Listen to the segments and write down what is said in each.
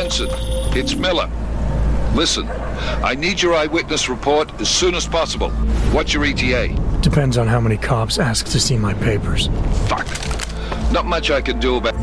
Jensen, it's Miller. Listen, I need your eyewitness report as soon as possible. What's your ETA? Depends on how many cops ask to see my papers. Fuck. Not much I can do about...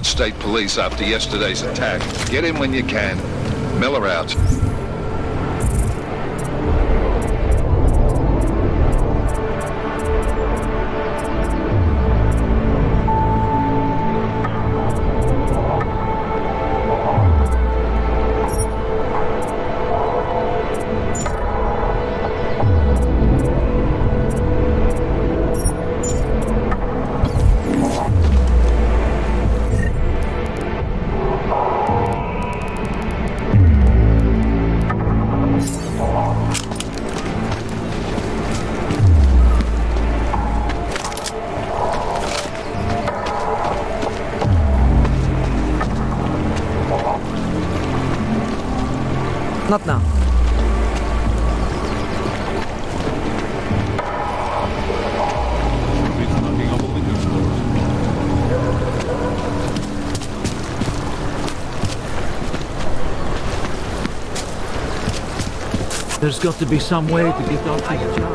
State police after yesterday's attack. Get in when you can. Miller out. Not now. There's got to be some way to get out of the job.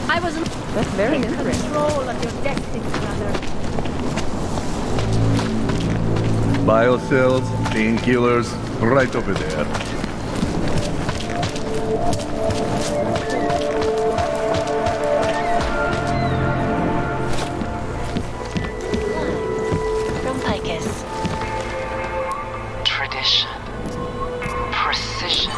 I wasn't. That's very interesting. Control of your destiny, brother. Biocells, painkillers, right over there. From Icus. Tradition. Precision.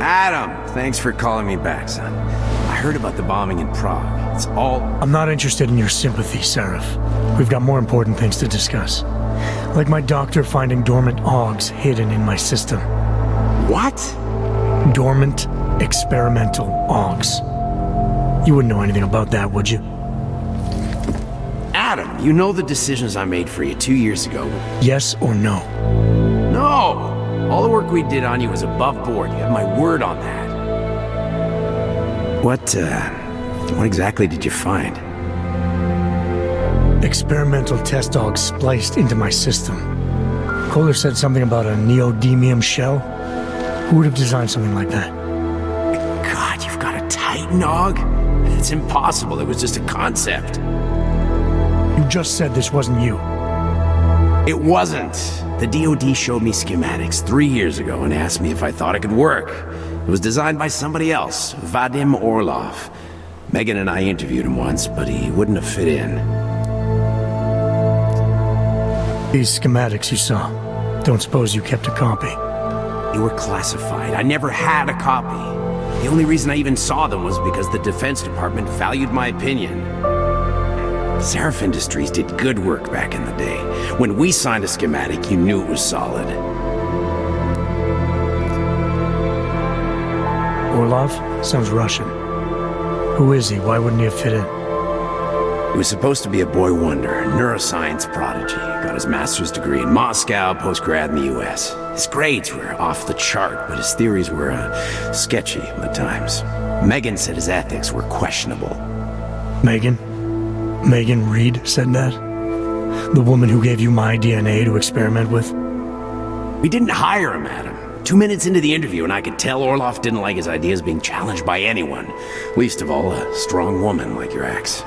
Adam, thanks for calling me back, son. I heard about the bombing in Prague. It's all... I'm not interested in your sympathy, Seraph. We've got more important things to discuss. Like my doctor finding dormant OGs hidden in my system. What? Dormant experimental OGs. You wouldn't know anything about that, would you? Adam, you know the decisions I made for you 2 years ago. Yes or no? No! All the work we did on you was above board. You have my word on that. What exactly did you find? Experimental test dogs spliced into my system. Kohler said something about a neodymium shell. Who would have designed something like that? God, you've got a Titan dog? It's impossible. It was just a concept. You just said this wasn't you. It wasn't. The DoD showed me schematics 3 years ago and asked me if I thought it could work. It was designed by somebody else, Vadim Orlov. Megan and I interviewed him once, but he wouldn't have fit in. These schematics you saw, don't suppose you kept a copy? They were classified. I never had a copy. The only reason I even saw them was because the Defense Department valued my opinion. Seraph Industries did good work back in the day. When we signed a schematic, you knew it was solid. Orlov? Sounds Russian. Who is he? Why wouldn't he have fit in? He was supposed to be a boy wonder, a neuroscience prodigy. Got his master's degree in Moscow, post-grad in the US. His grades were off the chart, but his theories were sketchy at times. Megan said his ethics were questionable. Megan? Megan Reed said that? The woman who gave you my DNA to experiment with? We didn't hire him, Adam. 2 minutes into the interview and I could tell Orlov didn't like his ideas being challenged by anyone. Least of all, a strong woman like your ex.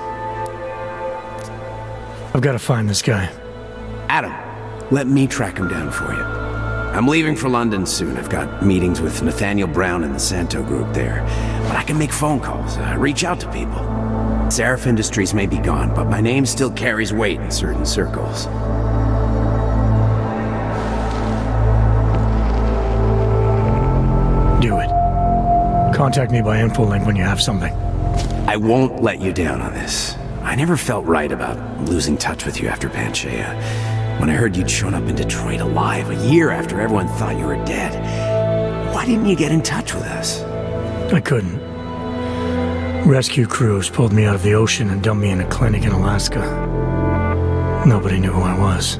I've got to find this guy. Adam, let me track him down for you. I'm leaving for London soon. I've got meetings with Nathaniel Brown and the Santo group there. But I can make phone calls, reach out to people. Seraph Industries may be gone, but my name still carries weight in certain circles. Do it. Contact me by infolink when you have something. I won't let you down on this. I never felt right about losing touch with you after Panchaea. When I heard you'd shown up in Detroit alive a year after everyone thought you were dead, why didn't you get in touch with us? I couldn't. Rescue crews pulled me out of the ocean and dumped me in a clinic in Alaska. Nobody knew who I was.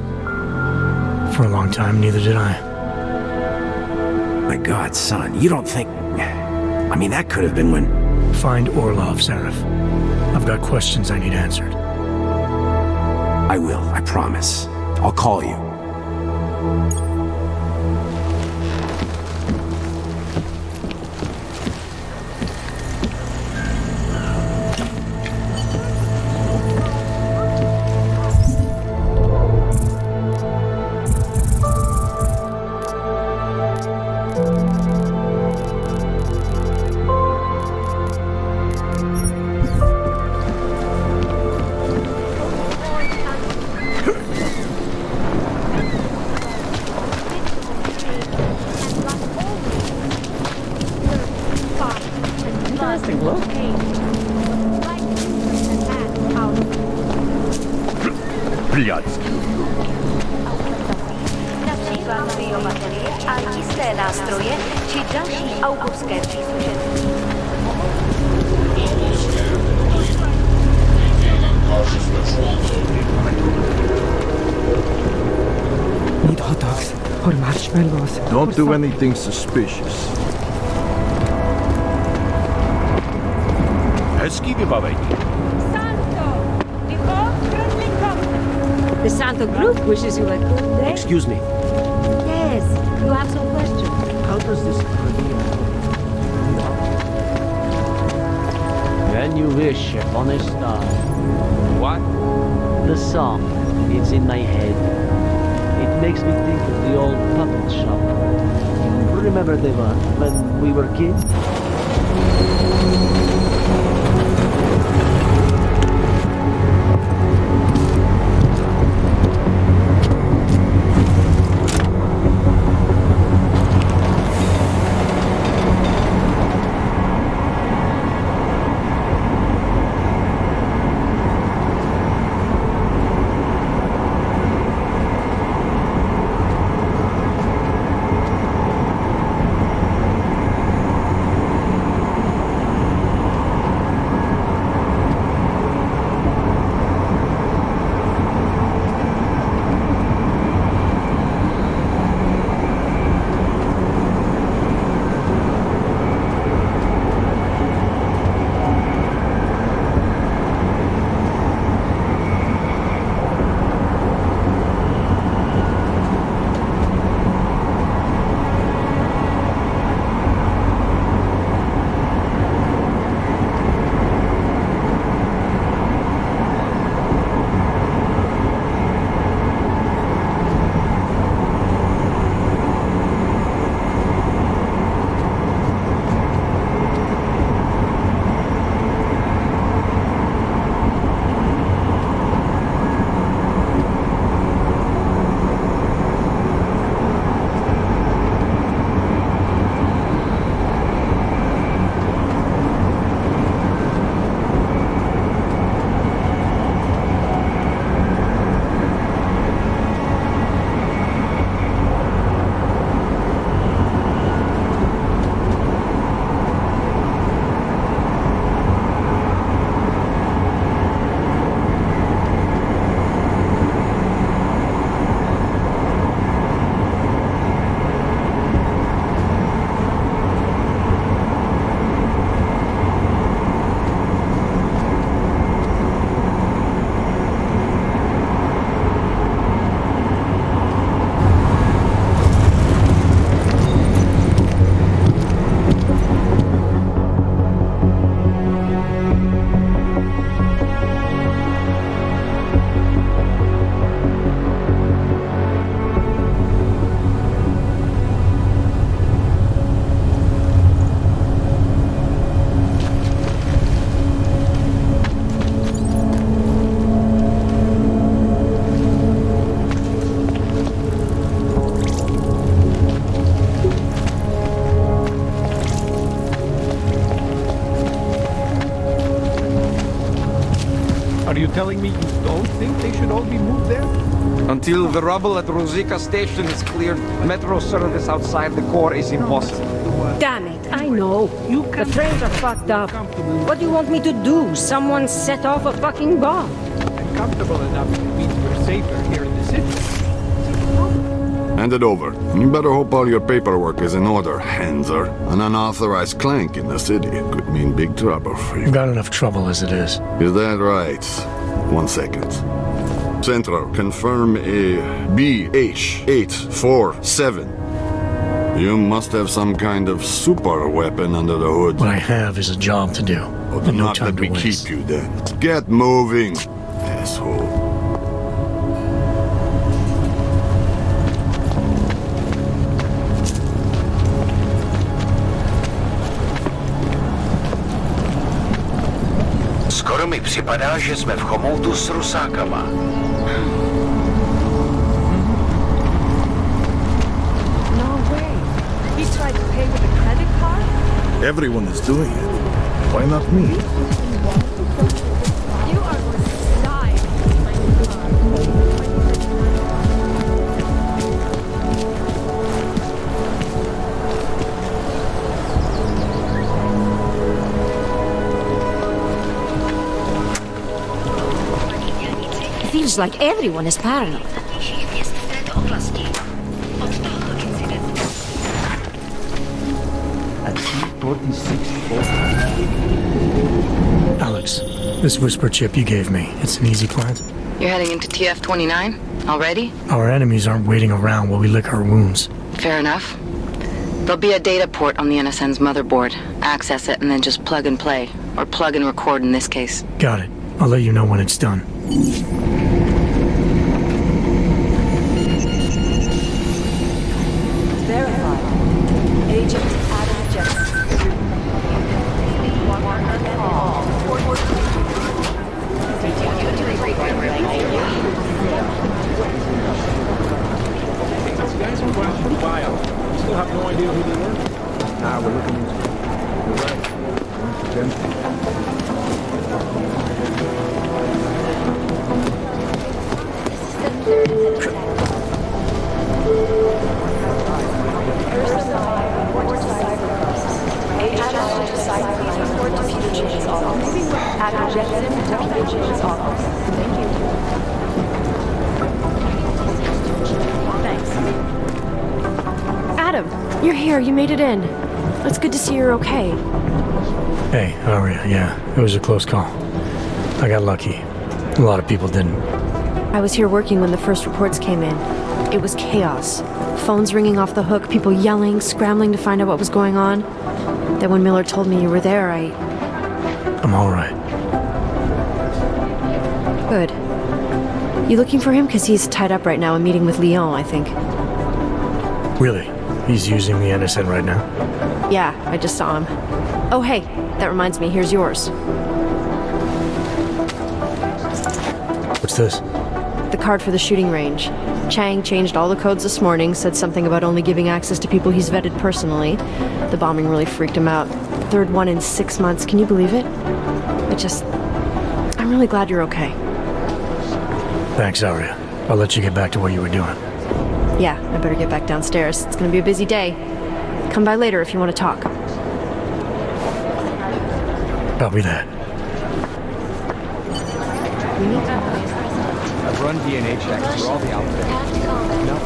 For a long time, neither did I. My God, son, you don't think... I mean, that could have been when... Find Orlov, Zarif. I've got questions I need answered. I will, I promise. I'll call you. Například biobaterie a jisté nástroje či další autorské příslušenství. Need hot dogs or marshmallows. Don't do anything suspicious. Hezký vybavení. The Santo group wishes you a good day. Excuse me. Yes, you have some questions. How does this When you wish upon a star. What? The song, it's in my head. It makes me think of the old puppet shop. Remember the one when we were kids? you telling me you don't think they should all be moved there? Until the rubble at Rosika Station is cleared, metro service outside the core is impossible. Damn it, I know. The trains are fucked up. What do you want me to do? Someone set off a fucking bomb. And comfortable enough means we're safer here in the city. Hand it over. You better hope all your paperwork is in order, Hanser. An unauthorized clank in the city could mean big trouble for you. You've got enough trouble as it is. Is that right? 1 second. Central, confirm a BH-847. You must have some kind of super weapon under the hood. What I have is a job to do. Oh, And no not time let to me waste. keep you then. Get moving, asshole. Skoro mi připadá, že jsme v chomoutu s rusákama. No way. He tried to pay with a credit card? Everyone is doing it. Why not me? You are beside my Feels like everyone is paranoid. Alex, this whisper chip you gave me, it's an easy plant? You're heading into TF-29 already? Our enemies aren't waiting around while we lick our wounds. Fair enough. There'll be a data port on the NSN's motherboard. Access it and then just plug and play. Or plug and record in this case. Got it. I'll let you know when it's done. Verified. Agent Adam Jensen. These guys are going for a while. Still have no idea who they were? Nah, we're looking into it. You're right. Jensen. Adam Jensen, Deputy Office. Thank you. Thanks. Adam, you're here. You made it in. It's good to see you're okay. Hey, Aria, yeah, it was a close call. I got lucky. A lot of people didn't. I was here working when the first reports came in. It was chaos. Phones ringing off the hook, people yelling, scrambling to find out what was going on. Then when Miller told me you were there, I'm all right. Good. You looking for him? Because he's tied up right now and meeting with Lyon, I think. Really? He's using the NSN right now? Yeah, I just saw him. Oh, hey, that reminds me, here's yours. What's this? The card for the shooting range. Chang changed all the codes this morning, said something about only giving access to people he's vetted personally. The bombing really freaked him out. Third one in 6 months, can you believe it? I'm really glad you're okay. Thanks, Aria. I'll let you get back to what you were doing. Yeah, I better get back downstairs. It's gonna be a busy day. Come by later if you want to talk. Copy that. I've run DNA checks for all the outfits. No.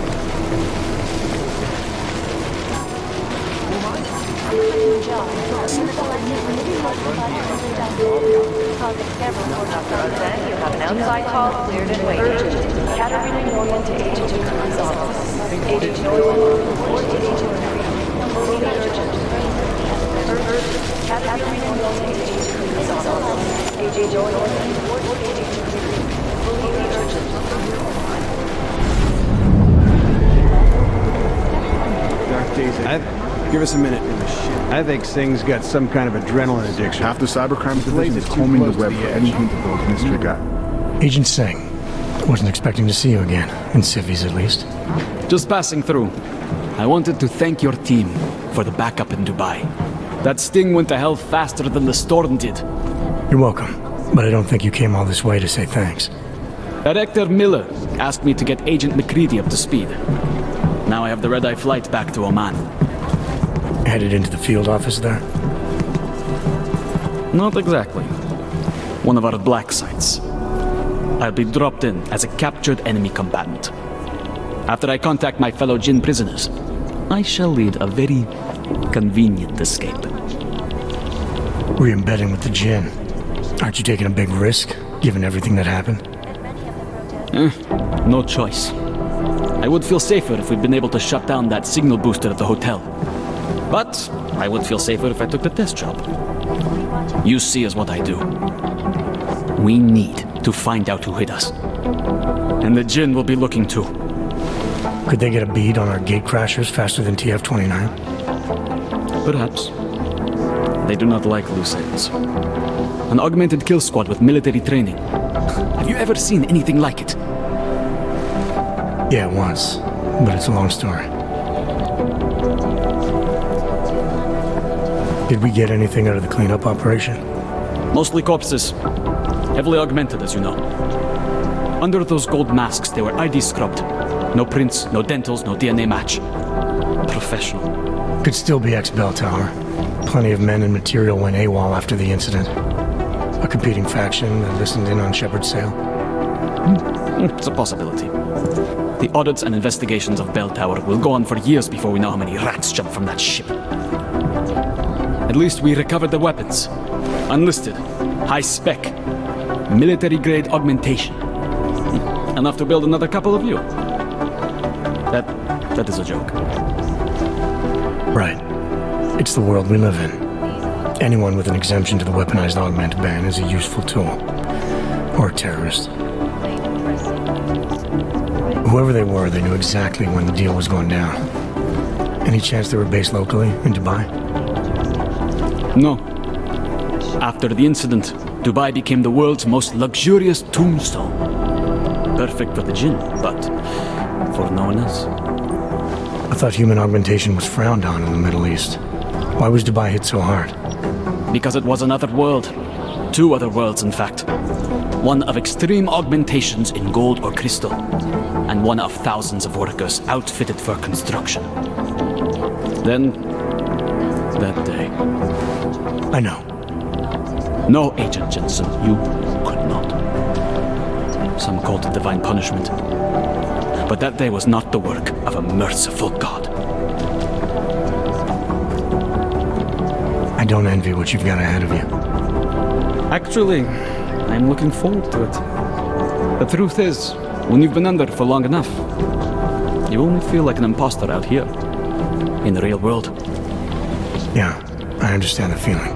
You have an outside call cleared and waiting. Caterina Norman to Agent Curry's office. Agent Norman, report to Agent Curry. Urgent. Caterina Norman to Agent Curry's office. Agent Norman, report to Agent Curry. Urgent. Dark days ahead. Give us a minute. I think Singh's got some kind of adrenaline addiction. Half the cybercrime division is combing the web for anything to build mystery guy. Agent Singh. Wasn't expecting to see you again. In civvies, at least. Just passing through. I wanted to thank your team for the backup in Dubai. That sting went to hell faster than the storm did. You're welcome. But I don't think you came all this way to say thanks. Director Miller asked me to get Agent McCready up to speed. Now I have the red-eye flight back to Oman. Headed into the field office there? Not exactly. One of our black sites. I'll be dropped in as a captured enemy combatant. After I contact my fellow Jinn prisoners, I shall lead a very convenient escape. Re-embedding with the Jinn. Aren't you taking a big risk, given everything that happened? No choice. I would feel safer if we'd been able to shut down that signal booster at the hotel. But I would feel safer if I took the test job. You see is what I do. We need to find out who hit us. And the Jinn will be looking too. Could they get a bead on our gate crashers faster than TF-29? Perhaps. They do not like loose ends. An augmented kill squad with military training. Have you ever seen anything like it? Yeah, once. But it's a long story. Did we get anything out of the cleanup operation? Mostly corpses. Heavily augmented, as you know. Under those gold masks, they were ID scrubbed. No prints, no dentals, no DNA match. Professional. Could still be ex-Bell Tower. Plenty of men and material went AWOL after the incident. A competing faction that listened in on Shepard's sale. It's a possibility. The audits and investigations of Bell Tower will go on for years before we know how many rats jumped from that ship. At least we recovered the weapons. Unlisted, high-spec, military-grade augmentation. Enough to build another couple of you. That is a joke. Right. It's the world we live in. Anyone with an exemption to the weaponized augment ban is a useful tool. Or a terrorist. Whoever they were, they knew exactly when the deal was going down. Any chance they were based locally, in Dubai? No. After the incident, Dubai became the world's most luxurious tombstone. Perfect for the Jinn, but for no one else. I thought human augmentation was frowned on in the Middle East. Why was Dubai hit so hard? Because it was another world. Two other worlds, in fact. One of extreme augmentations in gold or crystal, and one of thousands of workers outfitted for construction. Then, that day. I know. No, Agent Jensen, you could not. Some called it divine punishment. But that day was not the work of a merciful God. I don't envy what you've got ahead of you. Actually, I'm looking forward to it. The truth is, when you've been under for long enough, you only feel like an imposter out here, in the real world. Yeah, I understand the feeling.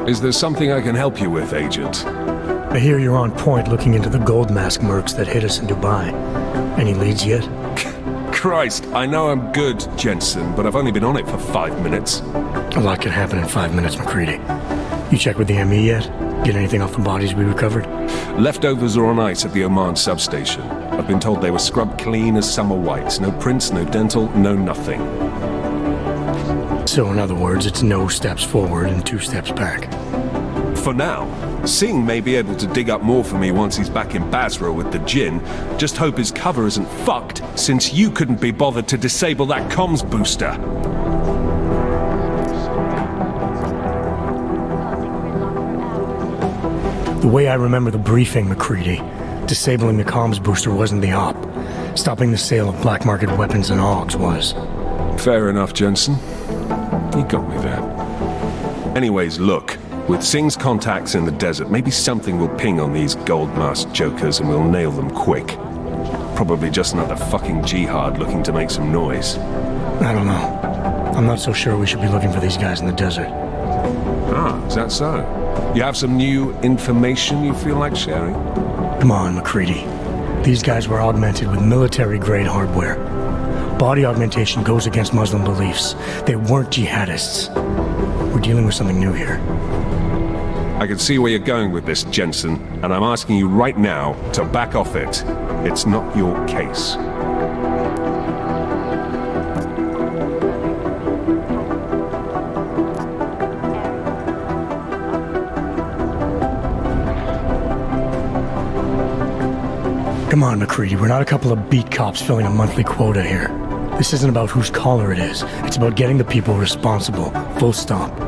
Is there something I can help you with, Agent? I hear you're on point looking into the gold mask mercs that hit us in Dubai. Any leads yet? Christ, I know I'm good, Jensen, but I've only been on it for 5 minutes. A lot can happen in 5 minutes, McCready. You check with the ME yet? Get anything off the bodies we recovered? Leftovers are on ice at the Oman substation. I've been told they were scrubbed clean as summer whites. No prints, no dental, no nothing. So in other words, it's no steps forward and 2 steps back. For now. Singh may be able to dig up more for me once he's back in Basra with the Jinn. Just hope his cover isn't fucked, since you couldn't be bothered to disable that comms booster. The way I remember the briefing, McCready, disabling the comms booster wasn't the op. Stopping the sale of black market weapons and AUGs was. Fair enough, Jensen. You got me there. Anyways, look. With Singh's contacts in the desert, maybe something will ping on these gold-masked jokers and we'll nail them quick. Probably just another fucking jihad looking to make some noise. I don't know. I'm not so sure we should be looking for these guys in the desert. Ah, is that so? You have some new information you feel like sharing? Come on, McCready. These guys were augmented with military-grade hardware. Body augmentation goes against Muslim beliefs. They weren't jihadists. We're dealing with something new here. I can see where you're going with this, Jensen, and I'm asking you right now to back off it. It's not your case. Come on, McCready, we're not a couple of beat cops filling a monthly quota here. This isn't about whose collar it is. It's about getting the people responsible. Full stop.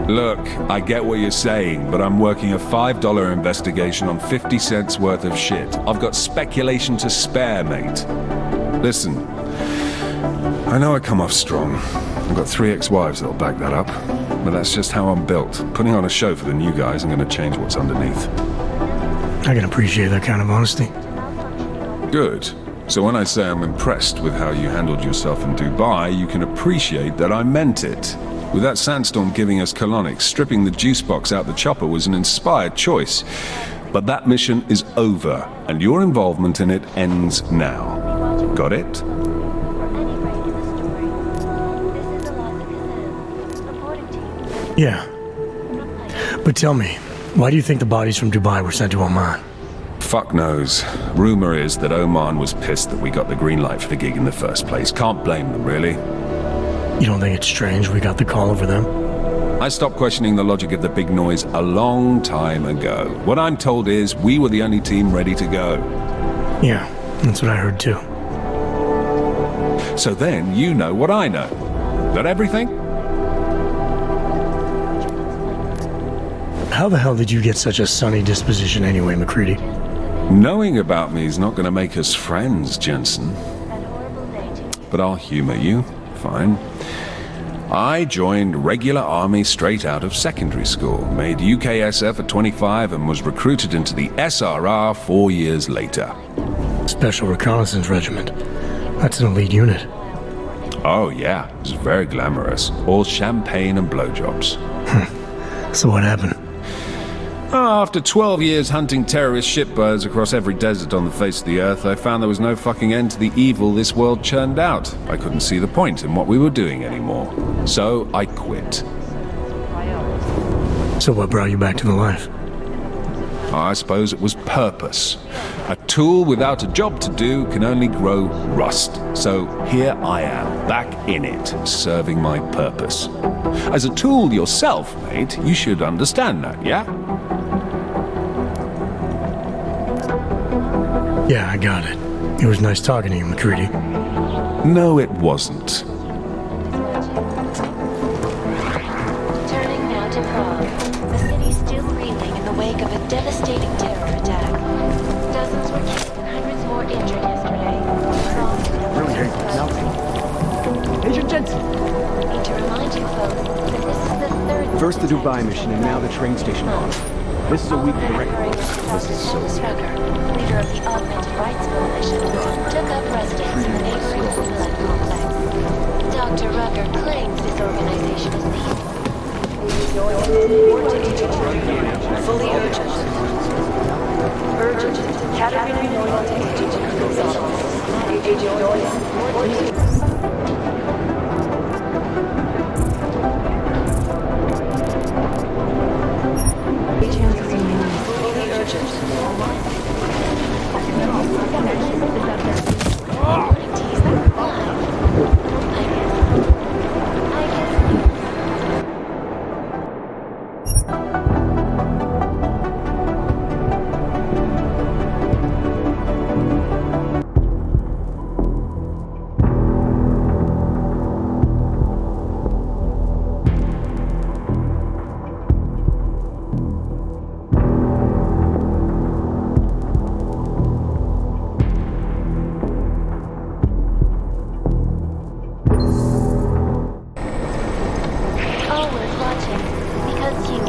Look, I get what you're saying, but I'm working a $5 investigation on 50 cents worth of shit. I've got speculation to spare, mate. Listen, I know I come off strong. I've got 3 ex-wives that'll back that up. But that's just how I'm built. Putting on a show for the new guys, I'm gonna change what's underneath. I can appreciate that kind of honesty. Good. So when I say I'm impressed with how you handled yourself in Dubai, you can appreciate that I meant it. With that sandstorm giving us colonics, stripping the juice box out the chopper was an inspired choice. But that mission is over, and your involvement in it ends now. Got it? Yeah. But tell me, why do you think the bodies from Dubai were sent to Oman? Fuck knows. Rumor is that Oman was pissed that we got the green light for the gig in the first place. Can't blame them, really. You don't think it's strange we got the call over them? I stopped questioning the logic of the big noise a long time ago. What I'm told is we were the only team ready to go. Yeah, that's what I heard too. So then you know what I know. That everything? How the hell did you get such a sunny disposition anyway, McCready? Knowing about me is not going to make us friends, Jensen. But I'll humor you. Fine. I joined regular army straight out of secondary school, made UKSF at 25 and was recruited into the SRR 4 years later. Special Reconnaissance Regiment. That's an elite unit. Oh yeah, it was very glamorous. All champagne and blowjobs. So what happened? After 12 years hunting terrorist shitbirds across every desert on the face of the earth, I found there was no fucking end to the evil this world churned out. I couldn't see the point in what we were doing anymore. So I quit. So what brought you back to the life? I suppose it was purpose. A tool without a job to do can only grow rust. So here I am, back in it, serving my purpose. As a tool yourself, mate, you should understand that, yeah? Yeah, I got it. It was nice talking to you, McCready. No, it wasn't. Turning now to Prague. The city still reeling in the wake of a devastating terror attack. Dozens were killed and hundreds more injured yesterday. Really hate Agent Jensen! Need to remind you folks that this is the third... First the Dubai mission and now the train station bomb. This is a week for the record. This is so Rucker, leader of the Augmented Rights Coalition, took up residence in the neighboring civilian complex. Dr. Rucker claims this organization is the... Fully urgent. Urgent. Category Noyan to Agent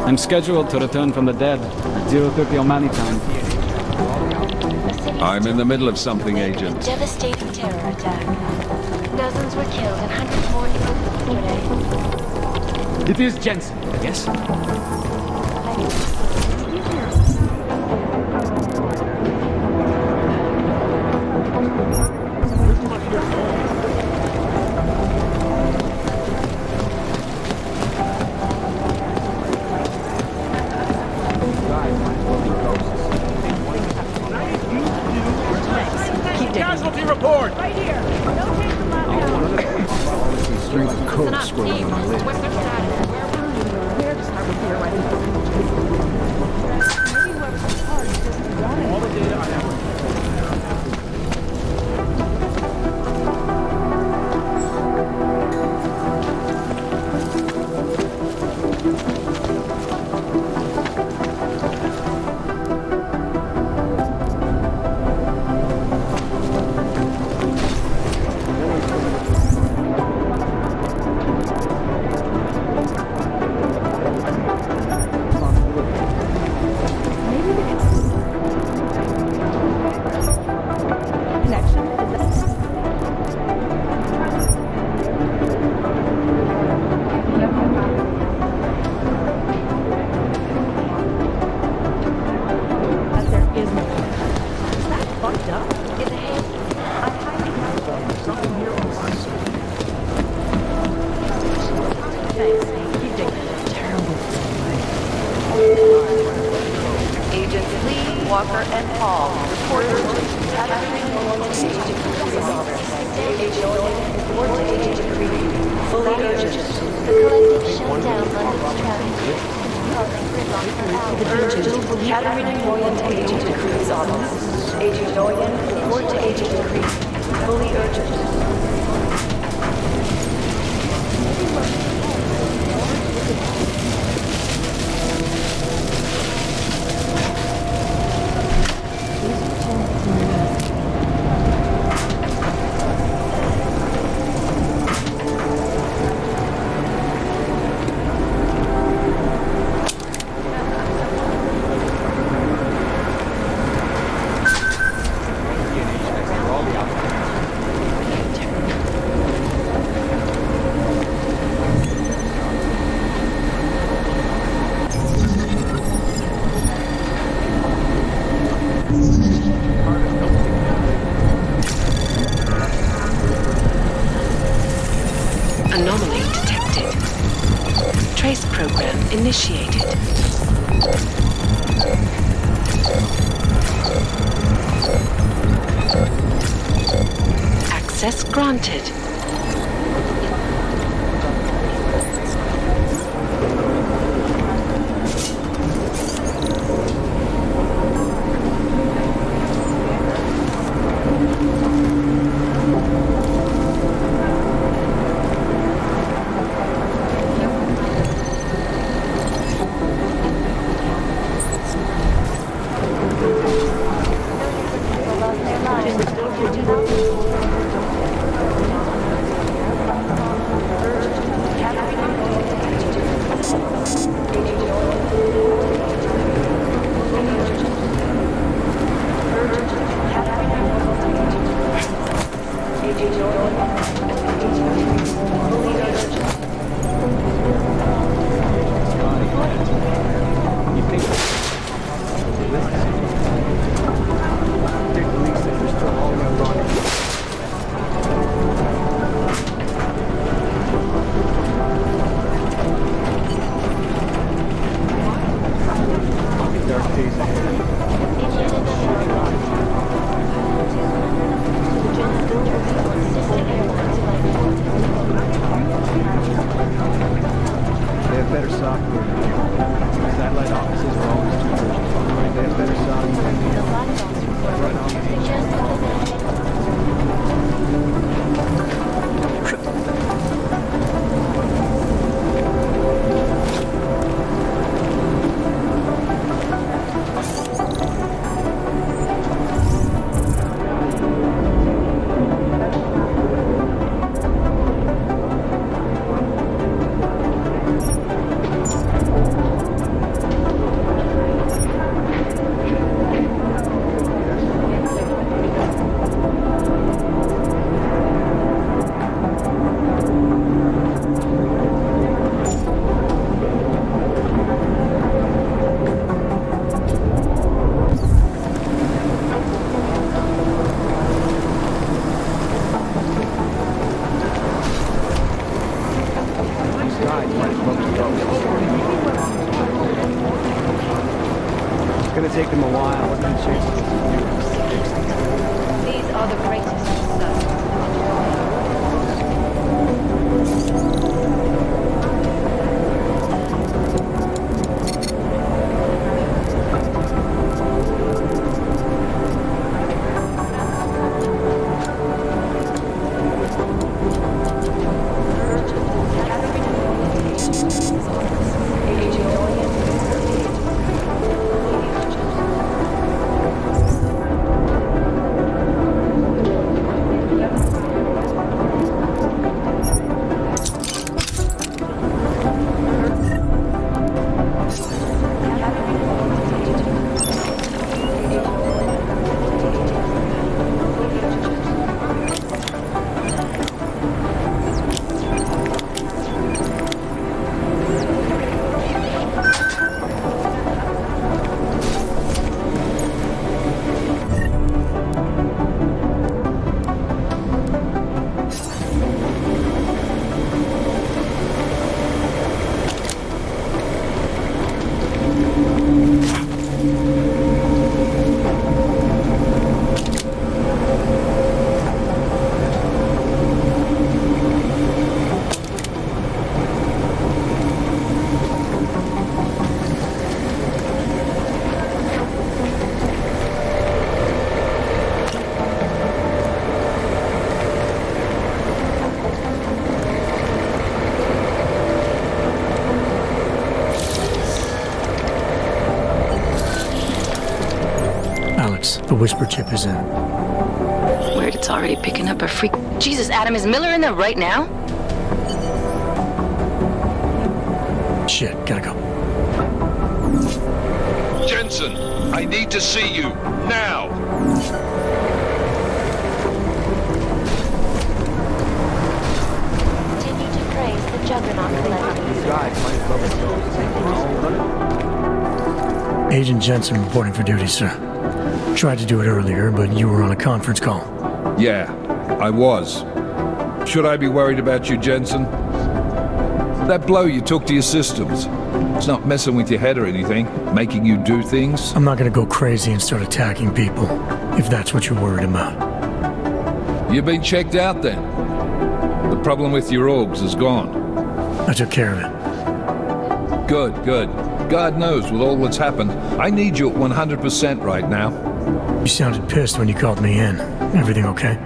I'm scheduled to return from the dead at 0:30 Omani time. I'm in the middle of something, Agent. A devastating terror attack. Dozens were killed and hundreds more injured yesterday. It is Jensen, yes? Casualty report! Right here. Don't take them out now. Strings of code scrolling on my list. Where to start with here, right? Maybe whoever's in charge doesn't want it. All the data I have. Katarina Noyen to Agent Decrees Office. Agent Noyen, report to Agent Decrees. Fully urgent. Anomaly detected. Trace program initiated. Access granted. Take them a while. These are the greatest successes. The whisper chip is in. Weird, it's already picking up a freak. Jesus, Adam, is Miller in there right now? Shit, gotta go. Jensen, I need to see you, now! Continue to praise the Juggernaut collective. Agent Jensen reporting for duty, sir. Tried to do it earlier, but you were on a conference call. Yeah, I was. Should I be worried about you, Jensen? That blow you took to your systems. It's not messing with your head or anything, making you do things. I'm not gonna go crazy and start attacking people, if that's what you're worried about. You've been checked out then. The problem with your orbs is gone. I took care of it. Good, good. God knows with all that's happened, I need you at 100% right now. You sounded pissed when you called me in. Everything okay?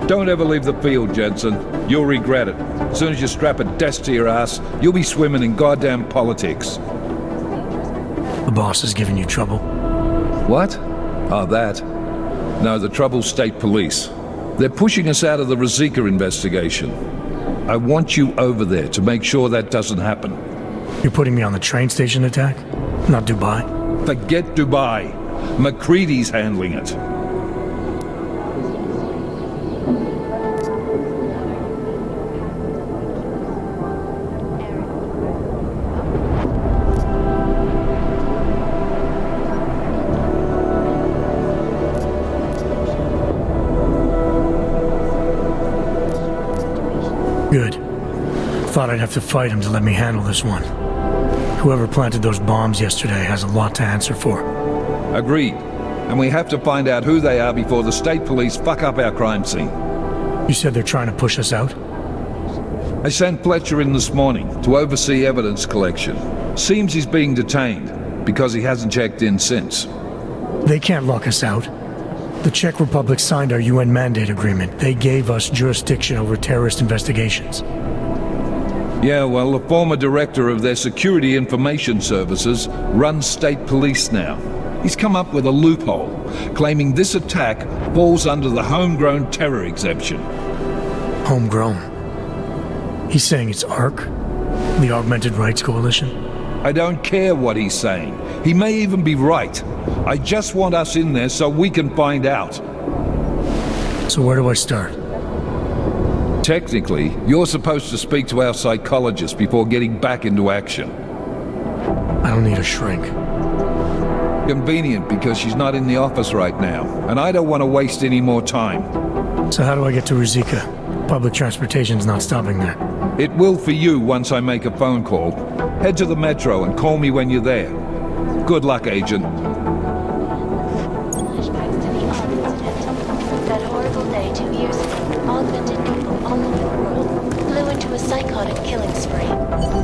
Don't ever leave the field, Jensen. You'll regret it. As soon as you strap a desk to your ass, you'll be swimming in goddamn politics. The boss is giving you trouble? What? Oh, that? No, the trouble's state police. They're pushing us out of the Ruzicka investigation. I want you over there to make sure that doesn't happen. You're putting me on the train station attack? Not Dubai? Forget Dubai. McCready's handling it. Good. Thought I'd have to fight him to let me handle this one. Whoever planted those bombs yesterday has a lot to answer for. Agreed. And we have to find out who they are before the state police fuck up our crime scene. You said they're trying to push us out? I sent Fletcher in this morning to oversee evidence collection. Seems he's being detained because he hasn't checked in since. They can't lock us out. The Czech Republic signed our UN mandate agreement. They gave us jurisdiction over terrorist investigations. Yeah, well, the former director of their security information services runs state police now. He's come up with a loophole, claiming this attack falls under the homegrown terror exemption. Homegrown? He's saying it's ARC? The Augmented Rights Coalition? I don't care what he's saying. He may even be right. I just want us in there so we can find out. So where do I start? Technically, you're supposed to speak to our psychologist before getting back into action. I don't need a shrink. Convenient because she's not in the office right now, and I don't want to waste any more time. So how do I get to Ruzicka? Public transportation's not stopping there. It will for you once I make a phone call. Head to the metro and call me when you're there. Good luck, Agent. That horrible day 2 years ago, augmented people all over the world flew into a psychotic killing spree,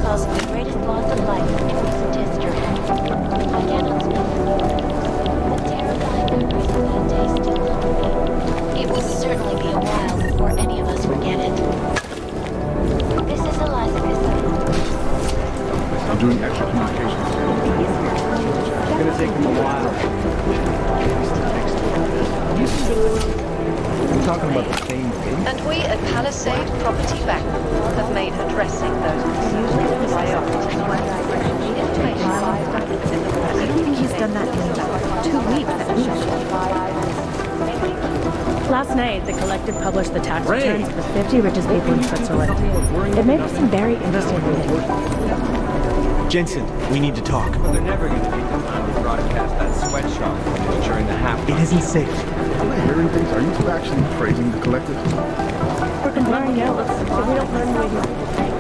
causing the greatest loss of life in recent history. I cannot speak for the terrifying memories of that day still haunt me. It will certainly be a while before any of us forget it. This is Eliza Biscuit. I'm doing extra communications. It's gonna take them a while. We're talking about the same thing. And we at Palisade Property Bank have made addressing those concerns a priority. I don't think he's done that in about 2 weeks. Last night, the collective published the tax returns of the 50 richest people in Switzerland. It made for some very interesting reading. Jensen, we need to talk. But they're never going to take the time to broadcast that sweatshop footage during the half. It isn't safe. Am I hearing things? Are you two actually praising the collective? We're comparing notes, so we don't learn the way these people think.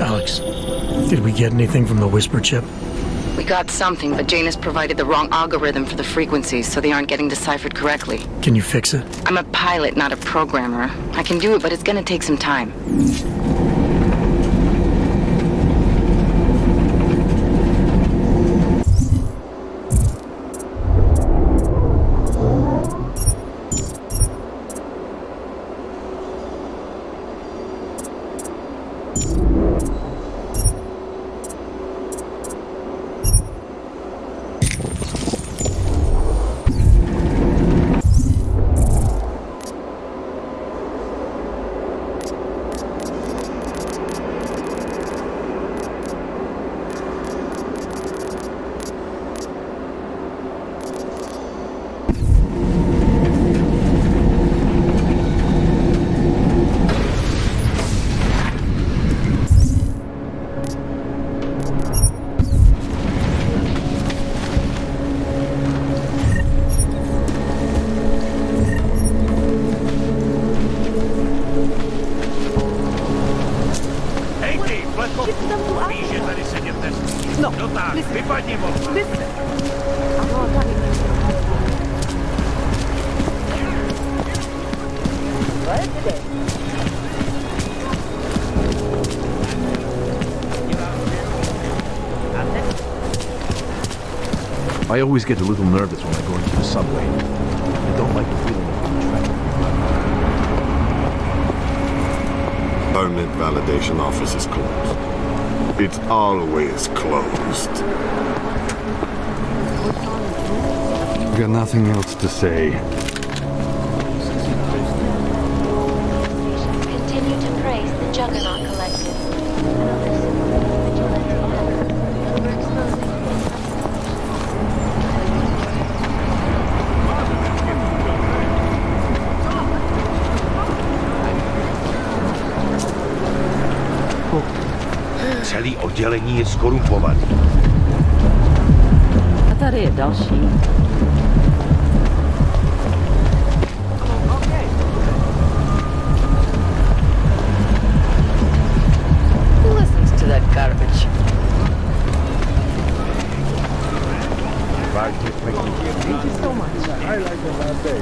Alex, did we get anything from the whisper chip? We got something, but Janus provided the wrong algorithm for the frequencies, so they aren't getting deciphered correctly. Can you fix it? I'm a pilot, not a programmer. I can do it, but it's gonna take some time. No, listen. Listen. I always get a little nervous when I go into the subway. I don't like the feeling of contract. Permit validation office is closed. It's always closed. Got nothing else to say. Continue to praise the Juggernaut Collective. We're exposing Celý oddělení je skorumpovaný. A tady je další. Who listens to that garbage? Thank you so much. I like the last day.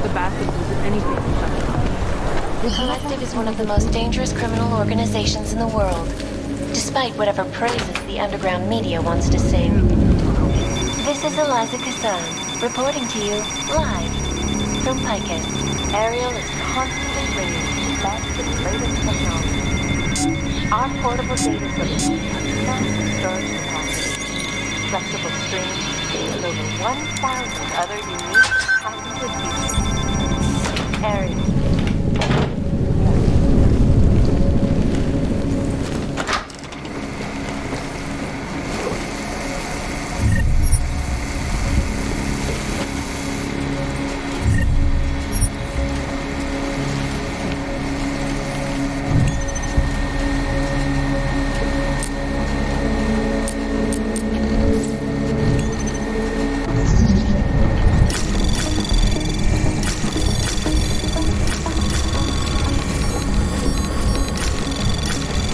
The bastard wasn't anything. The Collective is one of the most dangerous criminal organizations in the world, despite whatever praises the underground media wants to sing. This is Eliza Kassan, reporting to you live from Picus. Ariel is constantly bringing you back to the latest technology. Our portable data solution has massive storage capacity, flexible streams, and over 1,000 other unique patented features. Ariel.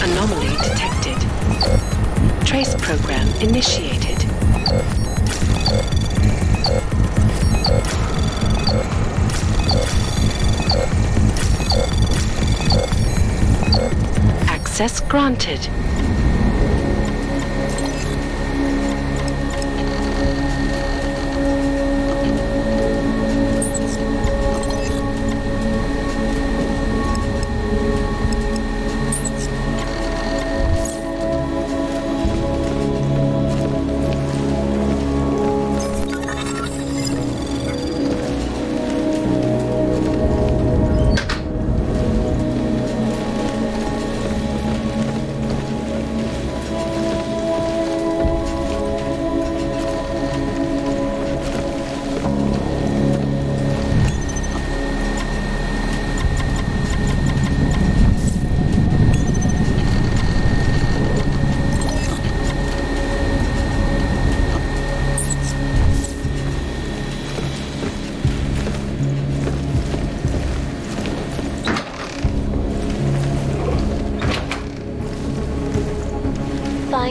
Anomaly detected. Trace program initiated. Access granted.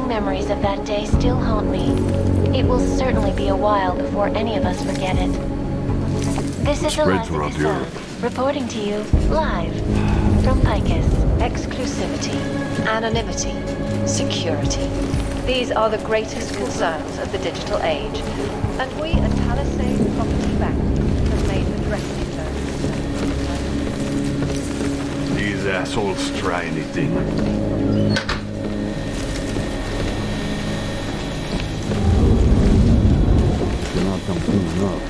Memories of that day still haunt me. It will certainly be a while before any of us forget it. This is Eliza Kassan, reporting to you live from Picus. Exclusivity, anonymity, security. These are the greatest concerns of the digital age. And we at Palisade Property Bank have made the dressing room. These assholes try anything. Come clean up.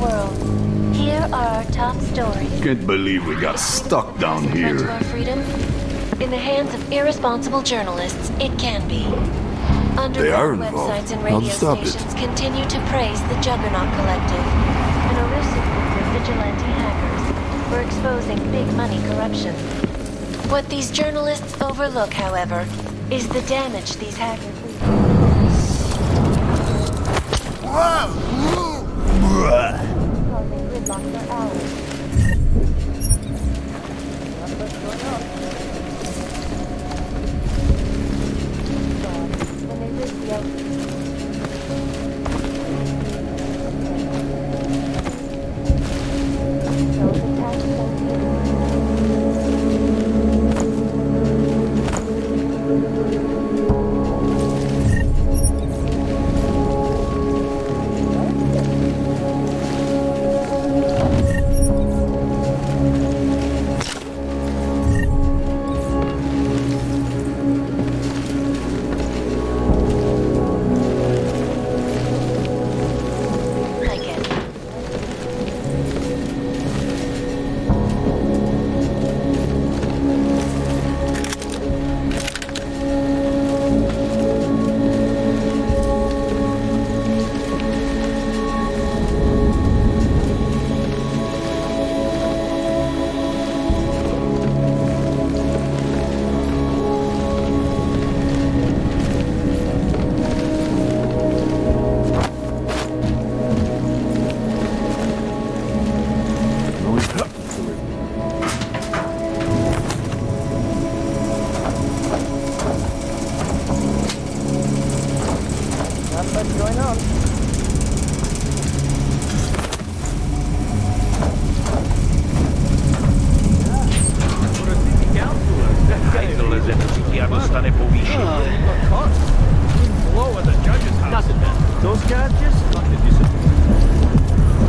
world. Here are our top stories. Can't believe we got stuck down here. Our freedom? In the hands of irresponsible journalists, it can be. Underground websites and radio stations continue to praise the Juggernaut Collective, an elusive group of vigilante hackers for exposing big money corruption. What these journalists overlook, however, is the damage these hackers causing gridlock for hours. What's going on? When they risk the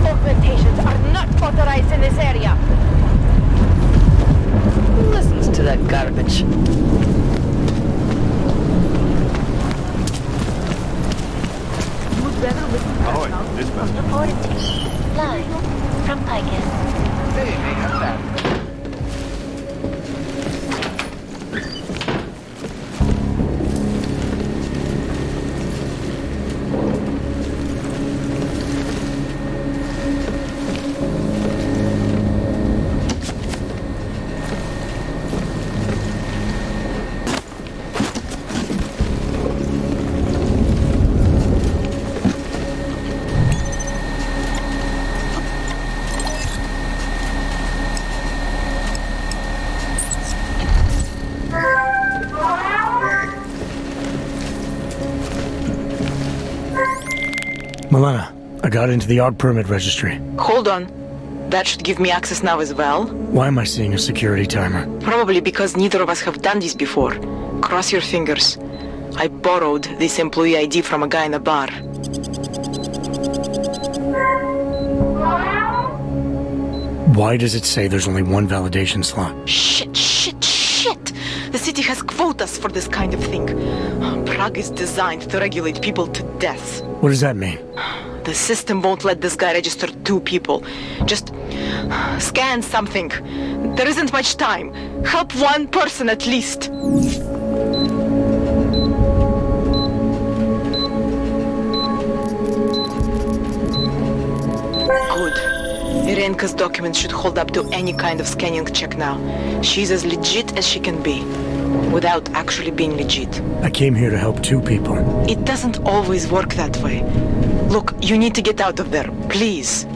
Augmentations are not authorized in this area. Who listens to that garbage? Reported live from Picus. Hey, how's that? Milena, I got into the odd permit registry. Hold on. That should give me access now as well. Why am I seeing a security timer? Probably because neither of us have done this before. Cross your fingers. I borrowed this employee ID from a guy in a bar. Why does it say there's only one validation slot? Shit! The city has quotas for this kind of thing. Prague is designed to regulate people to death. What does that mean? The system won't let this guy register 2 people. Just scan something. There isn't much time. Help one person at least. Good. Irenka's documents should hold up to any kind of scanning check now. She's as legit as she can be, without actually being legit. I came here to help 2 people. It doesn't always work that way. Look, you need to get out of there, please.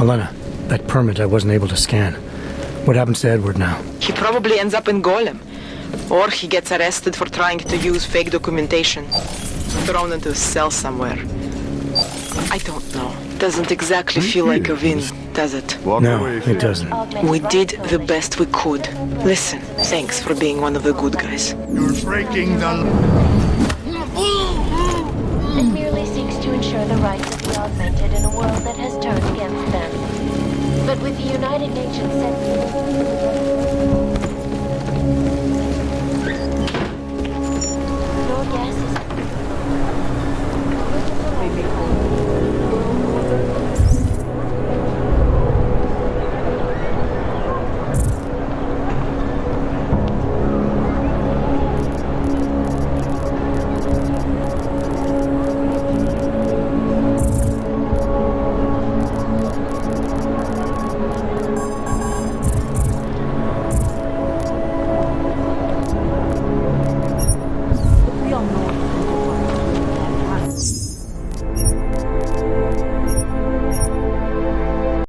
Helena, that permit I wasn't able to scan. What happens to Edward now? He probably ends up in Golem. Or he gets arrested for trying to use fake documentation. Thrown into a cell somewhere. I don't know. Doesn't exactly feel like a win, does it? No, it doesn't. We did the best we could. Listen, thanks for being one of the good guys. You're breaking the... It merely seeks to ensure the rights of the augmented in a world that has turned against them. But with the United Nations